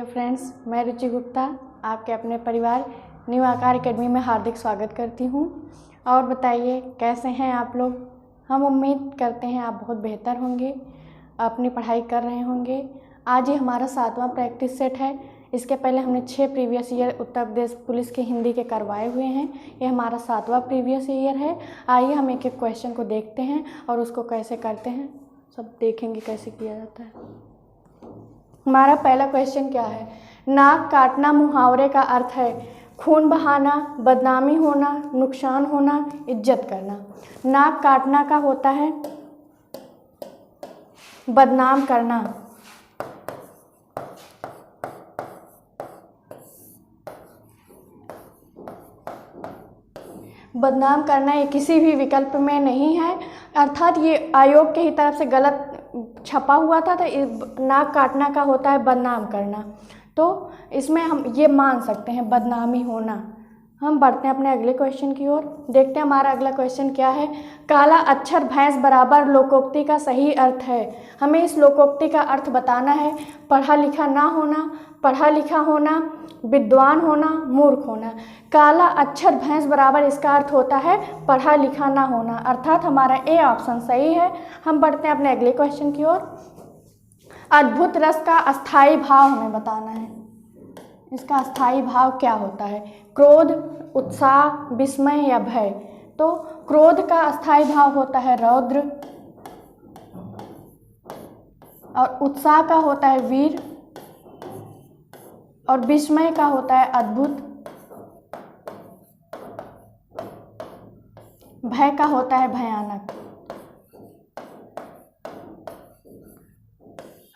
Dear friends, मैं रुचि गुप्ता आपके अपने परिवार न्यू आकार एकेडमी में हार्दिक स्वागत करती हूँ। और बताइए कैसे हैं आप लोग। हम उम्मीद करते हैं आप बहुत बेहतर होंगे, अपनी पढ़ाई कर रहे होंगे। आज ये हमारा 7वां प्रैक्टिस सेट है। इसके पहले हमने 6 previous year Uttar Pradesh police के हिंदी के करवाए हुए हैं। ये हमारा 7वां प्रीवियस ईयर है। आइए हम एक एक क्वेश्चन को देखते हैं और उसको कैसे करते हैं सब देखेंगे कैसे किया जाता है। हमारा पहला क्वेश्चन क्या है। नाक काटना मुहावरे का अर्थ है खून बहाना, बदनामी होना, नुकसान होना, इज्जत करना। नाक काटना का होता है बदनाम करना। बदनाम करना ये किसी भी विकल्प में नहीं है, अर्थात ये आयोग के ही तरफ से गलत छपा हुआ था। तो नाक काटना का होता है बदनाम करना, तो इसमें हम ये मान सकते हैं बदनामी होना। हम बढ़ते हैं अपने अगले क्वेश्चन की ओर। देखते हैं हमारा अगला क्वेश्चन क्या है। काला अक्षर भैंस बराबर लोकोक्ति का सही अर्थ है। हमें इस लोकोक्ति का अर्थ बताना है। पढ़ा लिखा ना होना, पढ़ा लिखा होना, विद्वान होना, मूर्ख होना। काला अक्षर भैंस बराबर इसका अर्थ होता है पढ़ा लिखा ना होना, अर्थात हमारा ए ऑप्शन सही है। हम बढ़ते हैं अपने अगले क्वेश्चन की ओर। अद्भुत रस का अस्थाई भाव हमें बताना है। इसका अस्थाई भाव क्या होता है। क्रोध, उत्साह, विस्मय या भय। तो क्रोध का अस्थाई भाव होता है रौद्र, और उत्साह का होता है वीर, और विस्मय का होता है अद्भुत, भय का होता है भयानक।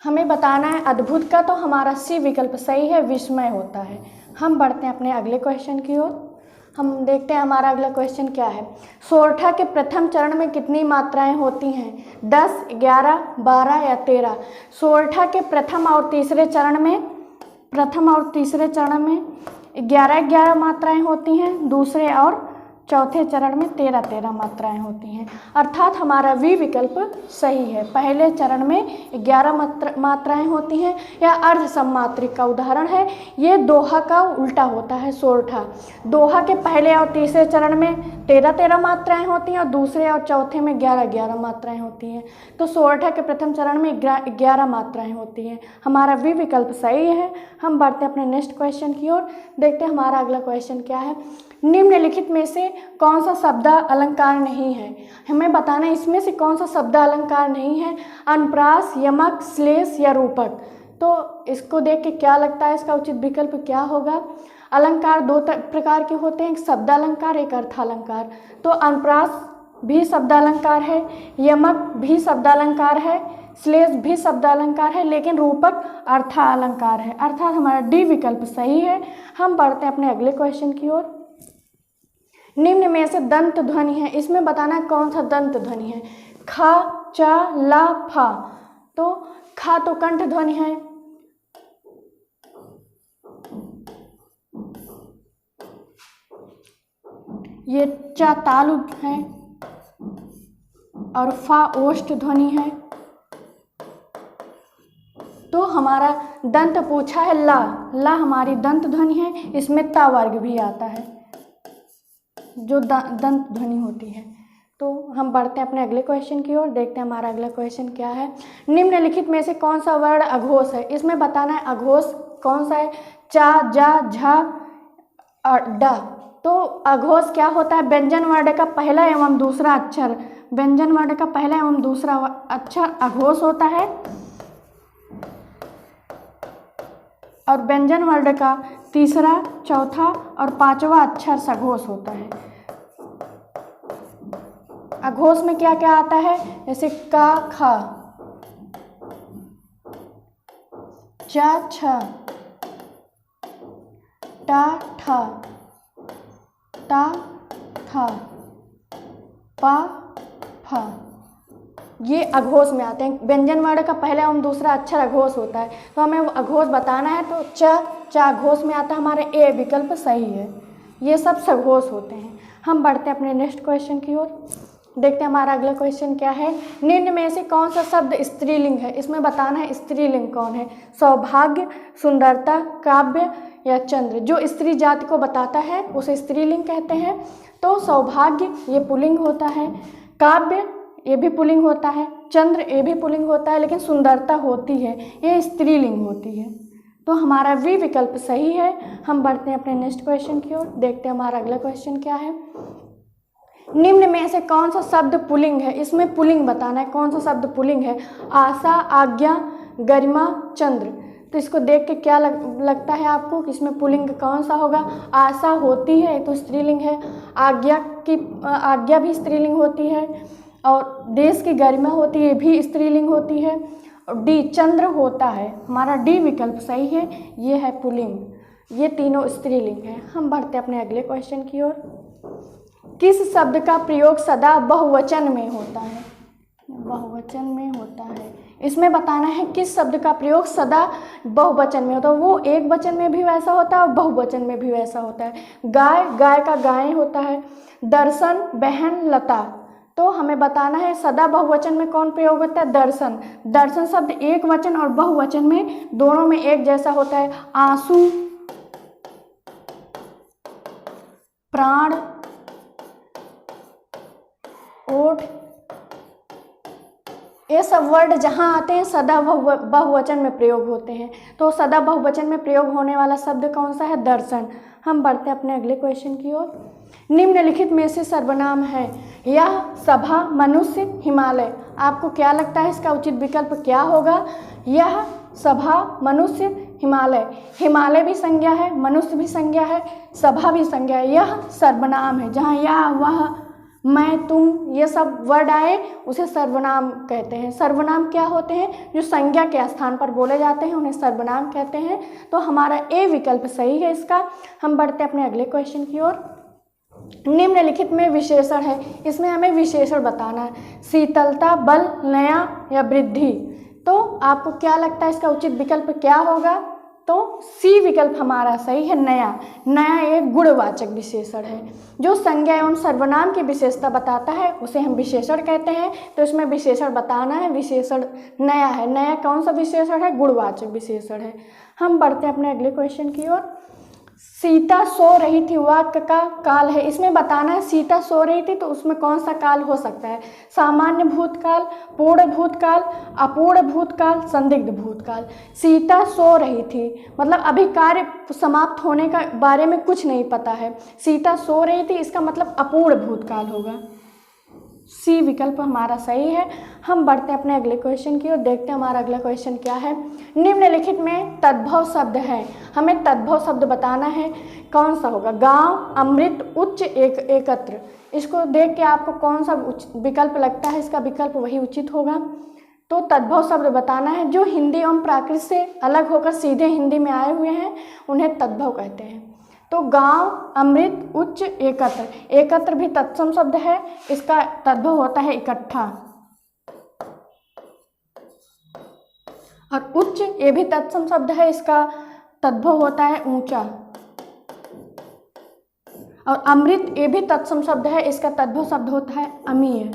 हमें बताना है अद्भुत का, तो हमारा सी विकल्प सही है, विस्मय होता है। हम बढ़ते हैं अपने अगले क्वेश्चन की ओर। हम देखते हैं हमारा अगला क्वेश्चन क्या है। सोरठा के प्रथम चरण में कितनी मात्राएं होती हैं। 10, 11, 12 या 13। सोरठा के प्रथम और तीसरे चरण में 11 मात्राएं होती हैं। दूसरे और चौथे चरण में 13 मात्राएं होती हैं, अर्थात हमारा वी विकल्प सही है। पहले चरण में 11 मात्राएं होती हैं। यह अर्ध सम्मात्रिक का उदाहरण है। ये दोहा का उल्टा होता है सोरठा। दोहा के पहले और तीसरे चरण में 13 मात्राएं होती हैं और दूसरे और चौथे में 11 मात्राएं होती हैं। तो सोरठा के प्रथम चरण में 11 मात्राएं होती हैं। हमारा वी विकल्प सही है। हम बढ़ते हैं अपने नेक्स्ट क्वेश्चन की ओर। देखते हैं हमारा अगला क्वेश्चन क्या है। निम्नलिखित में से कौन सा शब्द अलंकार नहीं है। हमें बताना है इसमें से कौन सा शब्द अलंकार नहीं है। अनुप्रास, यमक, श्लेष या रूपक। तो इसको देख के क्या लगता है इसका उचित विकल्प क्या होगा। अलंकार 2 प्रकार के होते हैं, एक शब्द अलंकार, एक अर्थालंकार। तो अनुप्रास भी शब्द अलंकार है, यमक भी शब्द अलंकार है, श्लेष भी शब्द अलंकार है, लेकिन रूपक अर्थालंकार है, अर्थात हमारा डी विकल्प सही है। हम बढ़ते हैं अपने अगले क्वेश्चन की ओर। निम्न में से दंत ध्वनि है, इसमें बताना है कौन सा दंत ध्वनि है। खा, चा, ला, फा। तो खा तो कंठ ध्वनि है, ये चा तालु है, और फा ओष्ठ ध्वनि है। तो हमारा दंत पूछा है ला, ला हमारी दंत ध्वनि है। इसमें ता वर्ग भी आता है जो दंत ध्वनि होती है। तो हम बढ़ते हैं अपने अगले क्वेश्चन की ओर। देखते हैं हमारा अगला क्वेश्चन क्या है। निम्नलिखित में से कौन सा वर्ण अघोष है। इसमें बताना है अघोष कौन सा है। चा, जा, झा और ड। तो अघोष क्या होता है। व्यंजन वर्ण का पहला एवं दूसरा अक्षर, व्यंजन वर्ण का पहला एवं दूसरा अक्षर अघोष होता है, और व्यंजन वर्ण का तीसरा, चौथा और 5वां अक्षर सघोष होता है। अघोष में क्या क्या आता है, जैसे का, खा, चा, छ, टा, ठा, ता, था, पा, फा। ये अघोष में आते हैं। व्यंजन वर्ण का पहला एवं दूसरा अक्षर अघोष होता है, तो हमें अघोष बताना है। तो चा अघोष में आता है, हमारे ए विकल्प सही है। ये सब सघोष होते हैं। हम बढ़ते हैं अपने नेक्स्ट क्वेश्चन की ओर। देखते हैं हमारा अगला क्वेश्चन क्या है। निम्न में से कौन सा शब्द स्त्रीलिंग है? इसमें बताना है स्त्रीलिंग कौन है। सौभाग्य, सुंदरता, काव्य या चंद्र। जो स्त्री जाति को बताता है उसे स्त्रीलिंग कहते हैं। तो सौभाग्य ये पुल्लिंग होता है, काव्य ये भी पुल्लिंग होता है, चंद्र ये भी पुल्लिंग होता है, लेकिन सुंदरता होती है ये स्त्रीलिंग होती है। तो हमारा वी विकल्प सही है। हम बढ़ते हैं अपने नेक्स्ट क्वेश्चन की ओर। देखते हैं हमारा अगला क्वेश्चन क्या है। निम्न में से कौन सा शब्द पुल्लिंग है? इसमें पुल्लिंग बताना है, कौन सा शब्द पुल्लिंग है। आशा, आज्ञा, गरिमा, चंद्र। तो इसको देख के क्या लगता है आपको कि इसमें पुल्लिंग कौन सा होगा? आशा होती है तो स्त्रीलिंग है, आज्ञा भी स्त्रीलिंग होती है, और देश की गरिमा होती है भी स्त्रीलिंग होती है, और डी चंद्र होता है। हमारा डी विकल्प सही है, ये है पुल्लिंग, ये तीनों स्त्रीलिंग है। हम बढ़ते अपने अगले क्वेश्चन की ओर। किस शब्द का प्रयोग सदा बहुवचन में होता है? बहुवचन में होता है। इसमें बताना है किस शब्द का प्रयोग सदा बहुवचन में होता है। वो एक वचन में भी वैसा होता है और बहुवचन में भी वैसा होता है। गाय, गाय का गाय होता है। दर्शन, बहन, लता। तो हमें बताना है सदा बहुवचन में कौन प्रयोग होता है? दर्शन। दर्शन शब्द एक वचन और बहुवचन में दोनों में एक जैसा होता है। आंसू, प्राण, ओठ, ये सब वर्ड जहाँ आते हैं सदा बहुवचन में प्रयोग होते हैं। तो सदा बहुवचन में प्रयोग होने वाला शब्द कौन सा है? दर्शन। हम बढ़ते हैं अपने अगले क्वेश्चन की ओर। निम्नलिखित में से सर्वनाम है। यह, सभा, मनुष्य, हिमालय। आपको क्या लगता है इसका उचित विकल्प क्या होगा? यह, सभा, मनुष्य, हिमालय। हिमालय भी संज्ञा है, मनुष्य भी संज्ञा है, सभा भी संज्ञा है। यह सर्वनाम है। जहाँ यह, वह, मैं, तुम ये सब वर्ड आए उसे सर्वनाम कहते हैं। सर्वनाम क्या होते हैं? जो संज्ञा के स्थान पर बोले जाते हैं उन्हें सर्वनाम कहते हैं। तो हमारा ए विकल्प सही है इसका। हम बढ़ते हैं अपने अगले क्वेश्चन की ओर। निम्नलिखित में विशेषण है, इसमें हमें विशेषण बताना है। शीतलता, बल, नया या वृद्धि। तो आपको क्या लगता है इसका उचित विकल्प क्या होगा? तो सी विकल्प हमारा सही है, नया। नया एक गुणवाचक विशेषण है जो संज्ञा एवं सर्वनाम की विशेषता बताता है, उसे हम विशेषण कहते हैं। तो इसमें विशेषण बताना है, विशेषण नया है। नया कौन सा विशेषण है? गुणवाचक विशेषण है। हम बढ़ते हैं अपने अगले क्वेश्चन की ओर। सीता सो रही थी वाक्य का काल है। इसमें बताना है सीता सो रही थी तो उसमें कौन सा काल हो सकता है? सामान्य भूतकाल, पूर्ण भूतकाल, अपूर्ण भूतकाल, संदिग्ध भूतकाल। सीता सो रही थी मतलब अभी कार्य समाप्त होने का बारे में कुछ नहीं पता है। सीता सो रही थी इसका मतलब अपूर्ण भूतकाल होगा। सी विकल्प हमारा सही है। हम बढ़ते हैं अपने अगले क्वेश्चन की ओर। देखते हैं हमारा अगला क्वेश्चन क्या है। निम्नलिखित में तद्भव शब्द है, हमें तद्भव शब्द बताना है, कौन सा होगा? गांव, अमृत, उच्च, एकत्र। इसको देख के आपको कौन सा विकल्प लगता है? इसका विकल्प वही उचित होगा। तो तद्भव शब्द बताना है जो हिंदी एवं प्राकृत से अलग होकर सीधे हिंदी में आए हुए हैं उन्हें तद्भव कहते हैं। तो गांव, अमृत, उच्च, एकत्र। एकत्र भी तत्सम शब्द है, इसका तद्भव होता है इकट्ठा। और उच्च ये भी तत्सम शब्द है, इसका तद्भव होता है ऊंचा। और अमृत ये भी तत्सम शब्द है, इसका तद्भव शब्द होता है अमीय।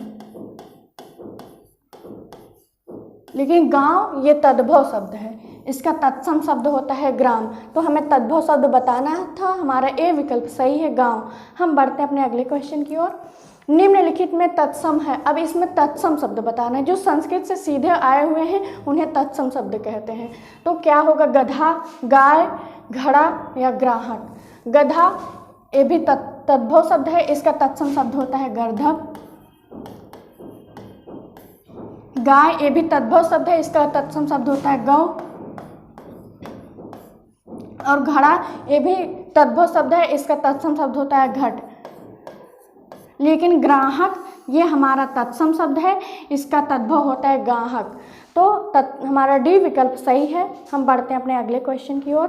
लेकिन गांव ये तद्भव शब्द है, इसका तत्सम शब्द होता है ग्राम। तो हमें तद्भव शब्द बताना था, हमारा ए विकल्प सही है, गांव। हम बढ़ते हैं अपने अगले क्वेश्चन की ओर। निम्नलिखित में तत्सम है, अब इसमें तत्सम शब्द बताना है। जो संस्कृत से सीधे आए हुए हैं उन्हें तत्सम शब्द कहते हैं। तो क्या होगा? गधा, गाय, घड़ा या ग्राहक। गधा ये भी तद्भव शब्द है, इसका तत्सम शब्द होता है गर्धव। गाय ये भी तद्भव शब्द है, इसका तत्सम शब्द होता है गौ। और घड़ा ये भी तद्भव शब्द है, इसका तत्सम शब्द होता है घट। लेकिन ग्राहक ये हमारा तत्सम शब्द है, इसका तद्भव होता है गाहक। तो हमारा डी विकल्प सही है। हम बढ़ते हैं अपने अगले क्वेश्चन की ओर।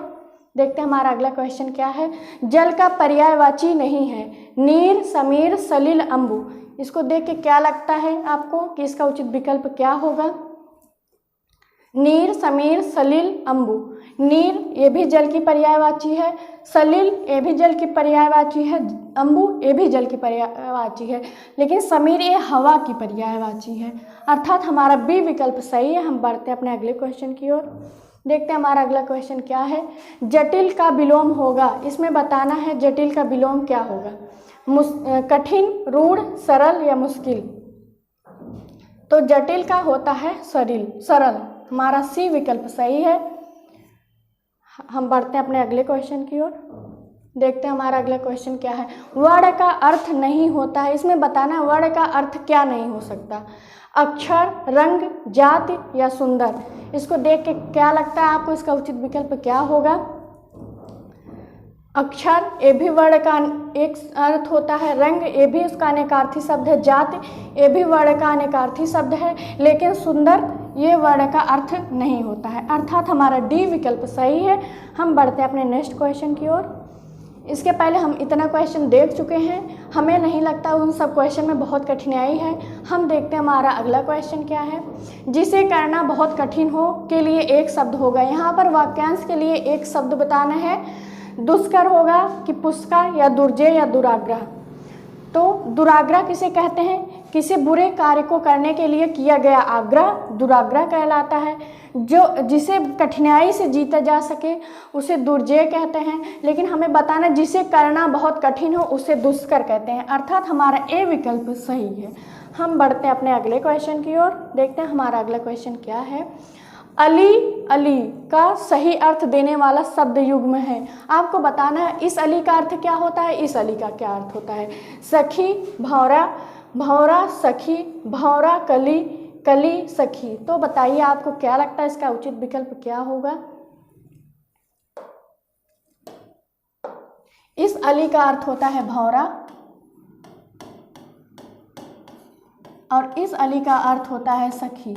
देखते हैं हमारा अगला क्वेश्चन क्या है। जल का पर्यायवाची नहीं है। नीर, समीर, सलिल, अम्बु। इसको देख के क्या लगता है आपको कि इसका उचित विकल्प क्या होगा? नीर, समीर, सलिल, अम्बु। नीर ये भी जल की पर्यायवाची है, सलिल ये भी जल की पर्यायवाची है, अम्बु ये भी जल की पर्यायवाची है, लेकिन समीर ये हवा की पर्यायवाची है, अर्थात हमारा बी विकल्प सही है। हम बढ़ते हैं अपने अगले क्वेश्चन की ओर। देखते हैं हमारा अगला क्वेश्चन क्या है। जटिल का विलोम होगा, इसमें बताना है जटिल का विलोम क्या होगा, कठिन, रूढ़, सरल या मुश्किल। तो जटिल का होता है सरल, हमारा सी विकल्प सही है। हम बढ़ते हैं अपने अगले क्वेश्चन की ओर। देखते हैं हमारा अगला क्वेश्चन क्या है। वर्ण का अर्थ नहीं होता है, इसमें बताना है वर्ण का अर्थ क्या नहीं हो सकता, अक्षर, रंग, जाति या सुंदर। इसको देख के क्या लगता है आपको इसका उचित विकल्प क्या होगा। अक्षर ये भी वर्ण का एक अर्थ होता है, रंग ये भी उसका अनेकार्थी शब्द है, जाति ये भी वर्ण का अनेकार्थी शब्द है, लेकिन सुंदर ये वर्ण का अर्थ नहीं होता है, अर्थात हमारा डी विकल्प सही है। हम बढ़ते हैं अपने नेक्स्ट क्वेश्चन की ओर। इसके पहले हम इतना क्वेश्चन देख चुके हैं, हमें नहीं लगता उन सब क्वेश्चन में बहुत कठिनाई है। हम देखते हैं हमारा अगला क्वेश्चन क्या है। जिसे करना बहुत कठिन हो के लिए एक शब्द होगा, यहाँ पर वाक्यांश के लिए एक शब्द बताना है, दुष्कर होगा कि पुष्कर या दुर्जय या दुराग्रह। तो दुराग्रह किसे कहते हैं, किसी बुरे कार्य को करने के लिए किया गया आग्रह दुराग्रह कहलाता है। जो जिसे कठिनाई से जीता जा सके उसे दुर्जय कहते हैं, लेकिन हमें बताना जिसे करना बहुत कठिन हो उसे दुष्कर कहते हैं, अर्थात हमारा ए विकल्प सही है। हम बढ़ते हैं अपने अगले क्वेश्चन की ओर। देखते हैं हमारा अगला क्वेश्चन क्या है। अली का सही अर्थ देने वाला शब्द युग्म है, आपको बताना है इस अली का अर्थ क्या होता है, इस अली का क्या अर्थ होता है। सखी, भौरा, भौरा सखी, भौरा कली, कली सखी। तो बताइए आपको क्या लगता है इसका उचित विकल्प क्या होगा। इस अली का अर्थ होता है भौरा और इस अली का अर्थ होता है सखी।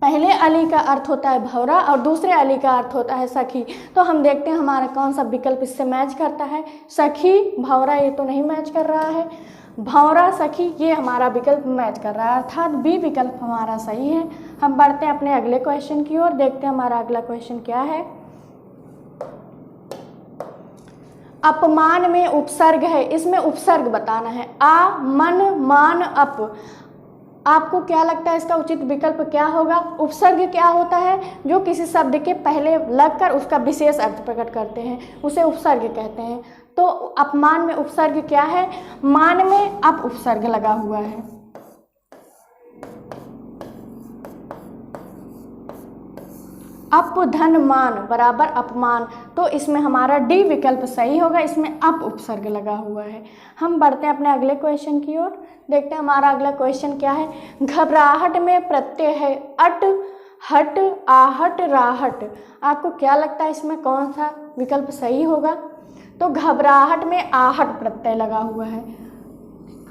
पहले अली का अर्थ होता है भौरा और दूसरे अली का अर्थ होता है सखी। तो हम देखते हैं हमारा कौन सा विकल्प इससे मैच करता है। सखी भौरा ये तो नहीं मैच कर रहा है, भौरा सखी ये हमारा विकल्प मैच कर रहा है, अर्थात बी विकल्प हमारा सही है। हम बढ़ते हैं अपने अगले क्वेश्चन की ओर। देखते हैं हमारा अगला क्वेश्चन क्या है। अपमान में उपसर्ग है, इसमें उपसर्ग बताना है, आ, मन, मान, अप। आपको क्या लगता है इसका उचित विकल्प क्या होगा। उपसर्ग क्या होता है, जो किसी शब्द के पहले लगकर उसका विशेष अर्थ प्रकट करते हैं, उसे उपसर्ग कहते हैं। तो अपमान में उपसर्ग क्या है, मान में अप उपसर्ग लगा हुआ है। अप धन मान बराबर अपमान, तो इसमें हमारा डी विकल्प सही होगा, इसमें अप उपसर्ग लगा हुआ है। हम बढ़ते हैं अपने अगले क्वेश्चन की ओर। देखते हैं हमारा अगला क्वेश्चन क्या है। घबराहट में प्रत्यय है अट, हट, आहट, राहट। आपको क्या लगता है इसमें कौन सा विकल्प सही होगा। तो घबराहट में आहट प्रत्यय लगा हुआ है,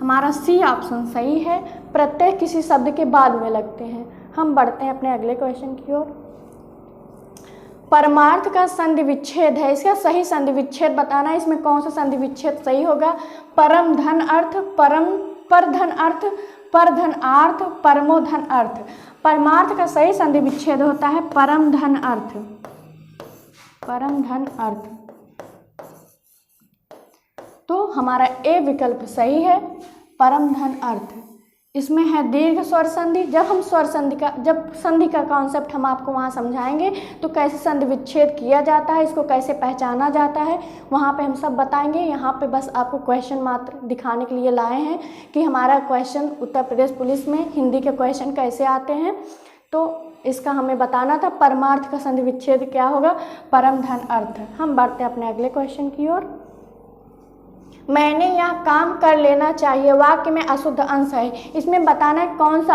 हमारा सी ऑप्शन सही है। प्रत्यय किसी शब्द के बाद में लगते हैं। हम बढ़ते हैं अपने अगले क्वेश्चन की ओर। परमार्थ का संधि विच्छेद है, इसका सही संधि विच्छेद बताना है, इसमें कौन सा संधि विच्छेद सही होगा। परम धन अर्थ, परम पर धन अर्थ, पर धन आर्थ, परमो धन अर्थ। परमार्थ का सही संधि विच्छेद होता है परम धन अर्थ, परम धन अर्थ। तो हमारा ए विकल्प सही है, परम धन अर्थ। इसमें है दीर्घ स्वर संधि। जब हम स्वर संधि का संधि का कॉन्सेप्ट हम आपको वहाँ समझाएंगे तो कैसे संधि विच्छेद किया जाता है, इसको कैसे पहचाना जाता है, वहाँ पे हम सब बताएंगे। यहाँ पे बस आपको क्वेश्चन मात्र दिखाने के लिए लाए हैं कि हमारा क्वेश्चन उत्तर प्रदेश पुलिस में हिंदी के क्वेश्चन कैसे आते हैं। तो इसका हमें बताना था परमार्थ का संधि विच्छेद क्या होगा, परम धन अर्थ। हम बढ़ते हैं अपने अगले क्वेश्चन की ओर। मैंने यह काम कर लेना चाहिए वाक्य में अशुद्ध अंश है, इसमें बताना है कौन सा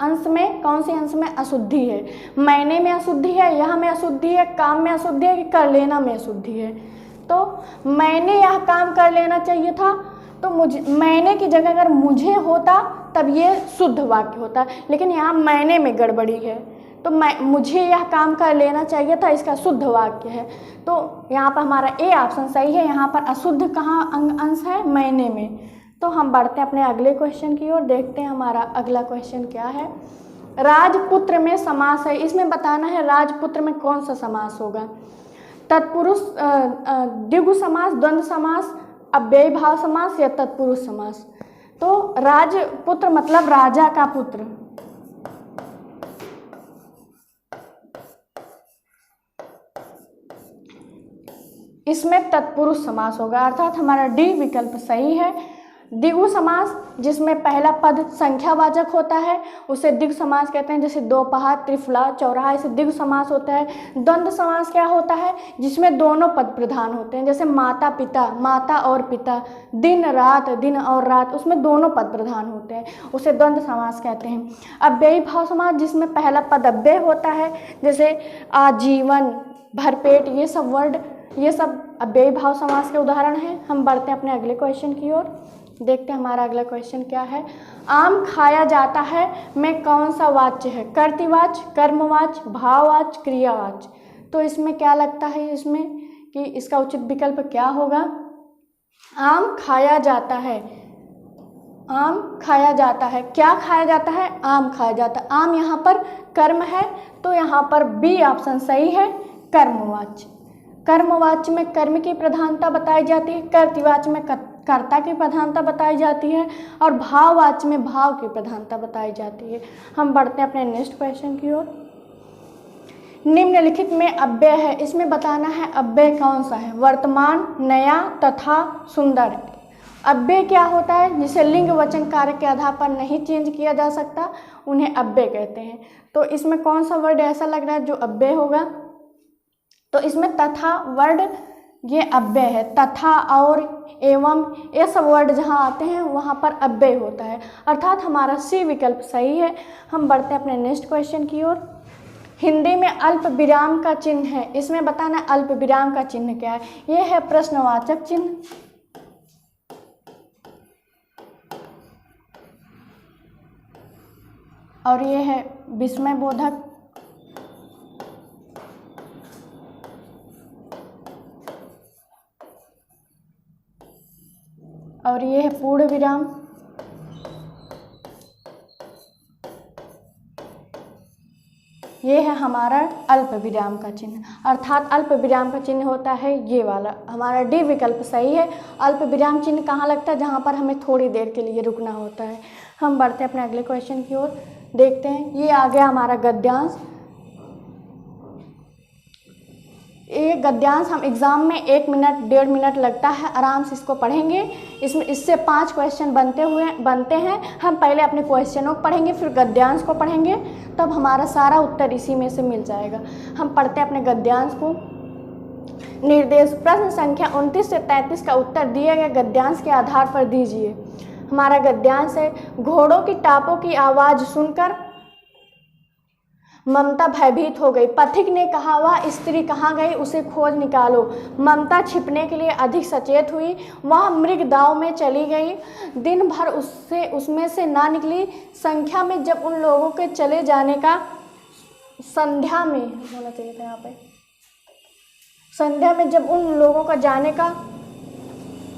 अंश में, कौन से अंश में अशुद्धि है। मैंने में अशुद्धि है, यह में अशुद्धि है, काम में अशुद्धि है कि कर लेना में अशुद्धि है। तो मैंने यह काम कर लेना चाहिए था, तो मुझे मैंने की जगह अगर मुझे होता तब ये शुद्ध वाक्य होता, लेकिन यहाँ मैंने में गड़बड़ी है, तो मुझे यह काम कर लेना चाहिए था इसका शुद्ध वाक्य है। तो यहाँ पर हमारा ए ऑप्शन सही है। यहाँ पर अशुद्ध कहाँ अंश है, मैंने में। तो हम बढ़ते हैं अपने अगले क्वेश्चन की ओर। देखते हैं हमारा अगला क्वेश्चन क्या है। राजपुत्र में समास है, इसमें बताना है राजपुत्र में कौन सा समास होगा। तत्पुरुष द्विगु समास, द्वंद्व समास, अव्ययी भाव समास या तत्पुरुष समास। तो राजपुत्र मतलब राजा का पुत्र, इसमें तत्पुरुष समास होगा, अर्थात हमारा डी विकल्प सही है। द्विगु समास जिसमें पहला पद संख्यावाचक होता है उसे द्विगु समास कहते हैं, जैसे दोपहर, त्रिफला, चौराहा, इसे द्विगु समास होता है। द्वंद्व समास क्या होता है? जिसमें दोनों पद प्रधान होते हैं, जैसे माता पिता, माता और पिता, दिन रात, दिन और रात, उसमें दोनों पद प्रधान होते हैं, उसे द्वंद्व समास कहते हैं। अव्ययी भाव समास जिसमें पहला पद अव्यय होता है, जैसे आजीवन, भरपेट, ये सब अव्ययी भाव समास के उदाहरण हैं। हम बढ़ते हैं अपने अगले क्वेश्चन की ओर, देखते हैं हमारा अगला क्वेश्चन क्या है। आम खाया जाता है में कौन सा वाच्य है? कर्तृवाच्य, कर्मवाच्य, भाववाच्य, क्रियावाच्य। तो इसमें क्या लगता है इसमें कि इसका उचित विकल्प क्या होगा? आम खाया जाता है, आम खाया जाता है, क्या खाया जाता है? आम खाया जाता है। आम यहाँ पर कर्म है, तो यहाँ पर बी ऑप्शन सही है, कर्मवाच्य। कर्मवाच्य में कर्म की प्रधानता बताई जाती है, कर्तृवाच्य में कर्ता की प्रधानता बताई जाती है और भाववाच्य में भाव की प्रधानता बताई जाती है। हम बढ़ते हैं अपने नेक्स्ट क्वेश्चन की ओर। निम्नलिखित में अव्यय है, इसमें बताना है अव्यय कौन सा है? वर्तमान, नया, तथा, सुंदर। अव्यय क्या होता है? जिसे लिंग वचन कार्य के आधार पर नहीं चेंज किया जा सकता, उन्हें अव्यय कहते हैं। तो इसमें कौन सा वर्ड ऐसा लग रहा है जो अव्यय होगा? तो इसमें तथा वर्ड ये अव्यय है, तथा और एवं ये सब वर्ड जहाँ आते हैं वहाँ पर अव्यय होता है, अर्थात हमारा सी विकल्प सही है। हम बढ़ते हैं अपने नेक्स्ट क्वेश्चन की ओर। हिंदी में अल्प विराम का चिन्ह है, इसमें बताना अल्प विराम का चिन्ह क्या है? ये है प्रश्नवाचक चिन्ह, और ये है विस्मयबोधक, और ये है पूर्ण विराम, ये है हमारा अल्प विराम का चिन्ह, अर्थात अल्प विराम का चिन्ह होता है ये वाला। हमारा डी विकल्प सही है। अल्प विराम चिन्ह कहाँ लगता है? जहाँ पर हमें थोड़ी देर के लिए रुकना होता है। हम बढ़ते हैं अपने अगले क्वेश्चन की ओर, देखते हैं। ये आ गया हमारा गद्यांश। ये गद्यांश हम एग्ज़ाम में 1 मिनट 1.5 मिनट लगता है, आराम से इसको पढ़ेंगे। इससे 5 क्वेश्चन बनते हैं। हम पहले अपने क्वेश्चनों को पढ़ेंगे, फिर गद्यांश को पढ़ेंगे, तब हमारा सारा उत्तर इसी में से मिल जाएगा। हम पढ़ते हैं अपने गद्यांश को। निर्देश प्रश्न संख्या 29 से 33 का उत्तर दिए गए गद्यांश के आधार पर दीजिए। हमारा गद्यांश है, घोड़ों की टापों की आवाज़ सुनकर ममता भयभीत हो गई। पथिक ने कहा, वह स्त्री कहाँ गई, उसे खोज निकालो। ममता छिपने के लिए अधिक सचेत हुई, वह मृग दाव में चली गई। दिन भर उसमें से ना निकली। संख्या में जब उन लोगों के चले जाने का, संध्या में होना चाहिए था यहाँ पे, संध्या में जब उन लोगों का जाने का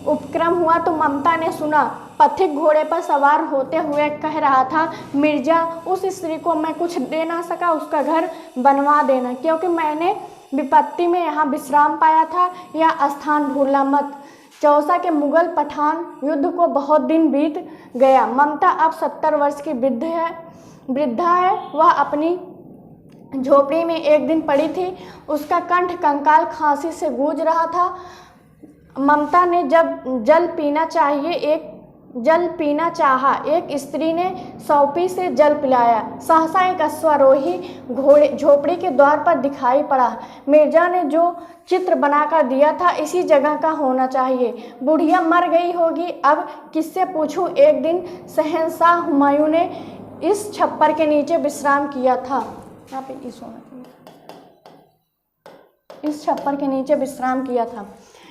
उपक्रम हुआ तो ममता ने सुना। पथिक घोड़े पर सवार होते हुए कह रहा था, मिर्जा, उस स्त्री को मैं कुछ दे ना सका, उसका घर बनवा देना, क्योंकि मैंने विपत्ति में यहाँ विश्राम पाया था। यह स्थान भूलना मत। चौसा के मुगल पठान युद्ध को बहुत दिन बीत गया। ममता अब 70 वर्ष की वृद्धा है। वह अपनी झोपड़ी में एक दिन पड़ी थी। उसका कंठ कंकाल खांसी से गूंज रहा था। ममता ने जब जल पीना चाहा, एक स्त्री ने सौंपी से जल पिलाया। सहसा एक अश्वारोही घोड़े झोपड़ी के द्वार पर दिखाई पड़ा। मिर्जा ने जो चित्र बनाकर दिया था इसी जगह का होना चाहिए। बुढ़िया मर गई होगी, अब किससे पूछूं। एक दिन शहंशाह हुमायूं ने इस छप्पर के नीचे विश्राम किया था। यहाँ पे इस होना चाहिए, इस छप्पर के नीचे विश्राम किया था।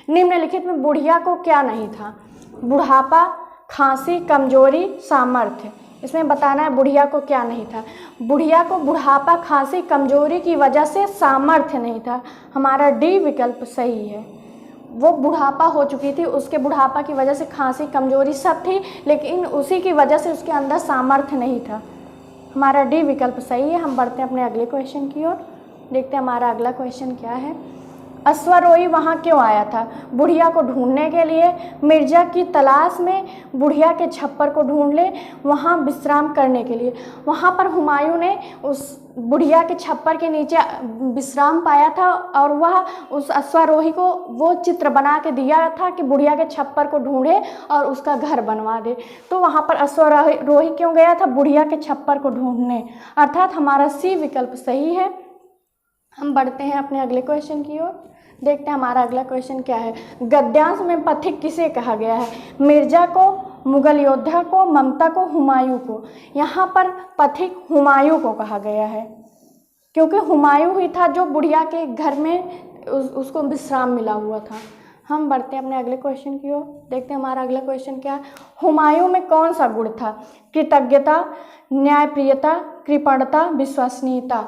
निम्नलिखित में बुढ़िया को क्या नहीं था? बुढ़ापा, खांसी, कमजोरी, सामर्थ्य। इसमें बताना है बुढ़िया को क्या नहीं था। बुढ़िया को बुढ़ापा, खांसी, कमजोरी की वजह से सामर्थ्य नहीं था। हमारा डी विकल्प सही है। वो बुढ़ापा हो चुकी थी, उसके बुढ़ापा की वजह से खांसी, कमजोरी सब थी, लेकिन उसी की वजह से उसके अंदर सामर्थ्य नहीं था। हमारा डी विकल्प सही है। हम बढ़ते हैं अपने अगले क्वेश्चन की ओर, देखते हैं हमारा अगला क्वेश्चन क्या है। अश्वारोही वहाँ क्यों आया था? बुढ़िया को ढूंढने के लिए, मिर्जा की तलाश में, बुढ़िया के छप्पर को ढूंढ ले, वहाँ विश्राम करने के लिए। वहाँ पर हुमायूं ने उस बुढ़िया के छप्पर के नीचे विश्राम पाया था और वह उस अश्वारोही को वो चित्र बना के दिया था कि बुढ़िया के छप्पर को ढूंढे और उसका घर बनवा दे। तो वहाँ पर अश्वारोही क्यों गया था? बुढ़िया के छप्पर को ढूंढने। अर्थात हमारा सी विकल्प सही है। हम बढ़ते हैं अपने अगले क्वेश्चन की ओर। देखते हैं हमारा अगला क्वेश्चन क्या है। गद्यांश में पथिक किसे कहा गया है? मिर्जा को, मुगल योद्धा को, ममता को, हुमायूं को। यहाँ पर पथिक हुमायूं को कहा गया है क्योंकि हुमायूं ही था जो बुढ़िया के घर में उसको विश्राम मिला हुआ था। हम बढ़ते हैं अपने अगले क्वेश्चन की ओर। देखते हैं हमारा अगला क्वेश्चन क्या है। हुमायूं में कौन सा गुण था? कृतज्ञता, न्यायप्रियता, कृपणता, विश्वसनीयता।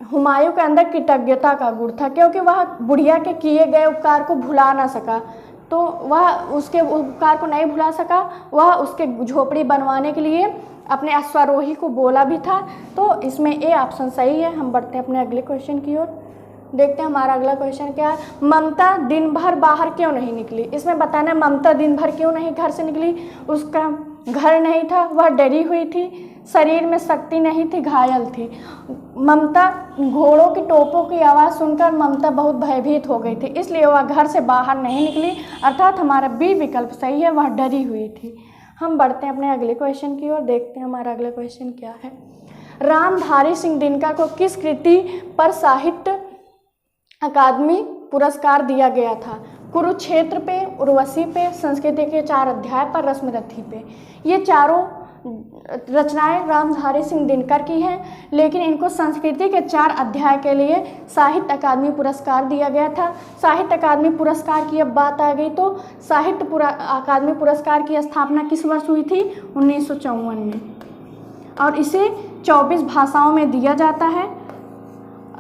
हुमायूं के अंदर कृतज्ञता का गुण था क्योंकि वह बुढ़िया के किए गए उपकार को भुला ना सका, तो वह उसके उपकार को नहीं भुला सका। वह उसके झोपड़ी बनवाने के लिए अपने अश्वारोही को बोला भी था। तो इसमें ए ऑप्शन सही है। हम बढ़ते हैं अपने अगले क्वेश्चन की ओर। देखते हैं हमारा अगला क्वेश्चन क्या है। ममता दिन भर बाहर क्यों नहीं निकली? इसमें बताना है ममता दिन भर क्यों नहीं घर से निकली। उसका घर नहीं था, वह डरी हुई थी, शरीर में शक्ति नहीं थी, घायल थी। ममता घोड़ों की टोपों की आवाज़ सुनकर ममता बहुत भयभीत हो गई थी, इसलिए वह घर से बाहर नहीं निकली। अर्थात हमारा बी विकल्प सही है, वह डरी हुई थी। हम बढ़ते हैं अपने अगले क्वेश्चन की ओर। देखते हैं हमारा अगला क्वेश्चन क्या है। रामधारी सिंह दिनकर को किस कृति पर साहित्य अकादमी पुरस्कार दिया गया था? कुरुक्षेत्र पे, उर्वशी पे, संस्कृति के 4 अध्याय पर, रश्मिरथी पे। ये चारों रचनाएं रामधारी सिंह दिनकर की हैं, लेकिन इनको संस्कृति के 4 अध्याय के लिए साहित्य अकादमी पुरस्कार दिया गया था। साहित्य अकादमी पुरस्कार की अब बात आ गई तो साहित्य अकादमी पुरस्कार की स्थापना किस वर्ष हुई थी? 1954 में। और इसे 24 भाषाओं में दिया जाता है।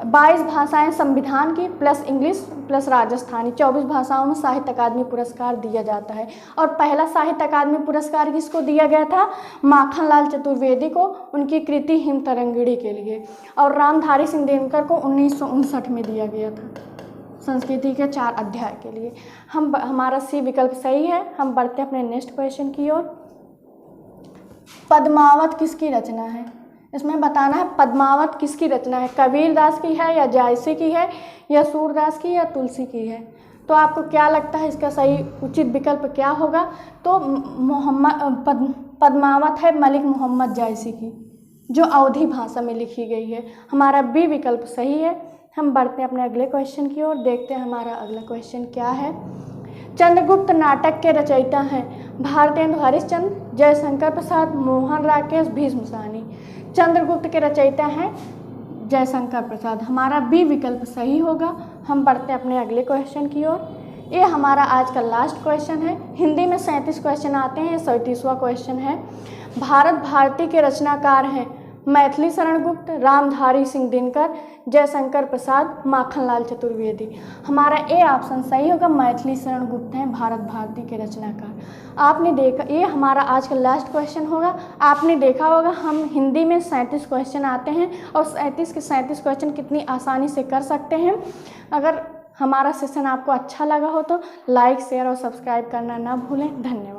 22 भाषाएं संविधान की प्लस इंग्लिश प्लस राजस्थानी, 24 भाषाओं में साहित्य अकादमी पुरस्कार दिया जाता है। और पहला साहित्य अकादमी पुरस्कार किसको दिया गया था? माखनलाल चतुर्वेदी को, उनकी कृति हिम तरंगिणी के लिए। और रामधारी सिंह दिनकर को 1959 में दिया गया था संस्कृति के 4 अध्याय के लिए। हमारा सी विकल्प सही है। हम बढ़ते हैं अपने नेक्स्ट क्वेश्चन की ओर। पद्मावत किसकी रचना है? इसमें बताना है पद्मावत किसकी रचना है। कबीर दास की है या जायसी की है या सूरदास की या तुलसी की है? तो आपको क्या लगता है इसका सही उचित विकल्प क्या होगा? तो पद्मावत है मलिक मोहम्मद जायसी की, जो अवधी भाषा में लिखी गई है। हमारा बी विकल्प सही है। हम बढ़ते हैं अपने अगले क्वेश्चन की ओर। देखते हैं हमारा अगला क्वेश्चन क्या है। चंद्रगुप्त नाटक के रचयिता हैं भारतेंदु हरिश्चंद्र, जयशंकर प्रसाद, मोहन राकेश, भीष्म साहनी। चंद्रगुप्त के रचयिता हैं जयशंकर प्रसाद। हमारा बी विकल्प सही होगा। हम बढ़ते हैं अपने अगले क्वेश्चन की ओर। ये हमारा आज का लास्ट क्वेश्चन है। हिंदी में 37 क्वेश्चन आते हैं, 37वां क्वेश्चन है। भारत भारती के रचनाकार हैं मैथिली शरण गुप्त, रामधारी सिंह दिनकर, जयशंकर प्रसाद, माखनलाल चतुर्वेदी। हमारा ए ऑप्शन सही होगा, मैथिली शरण गुप्त हैं भारत भारती के रचनाकार। आपने देखा, ये हमारा आज का लास्ट क्वेश्चन होगा। आपने देखा होगा हम हिंदी में 37 क्वेश्चन आते हैं और 37 के 37 क्वेश्चन कितनी आसानी से कर सकते हैं। अगर हमारा सेशन आपको अच्छा लगा हो तो लाइक, शेयर और सब्सक्राइब करना ना भूलें। धन्यवाद।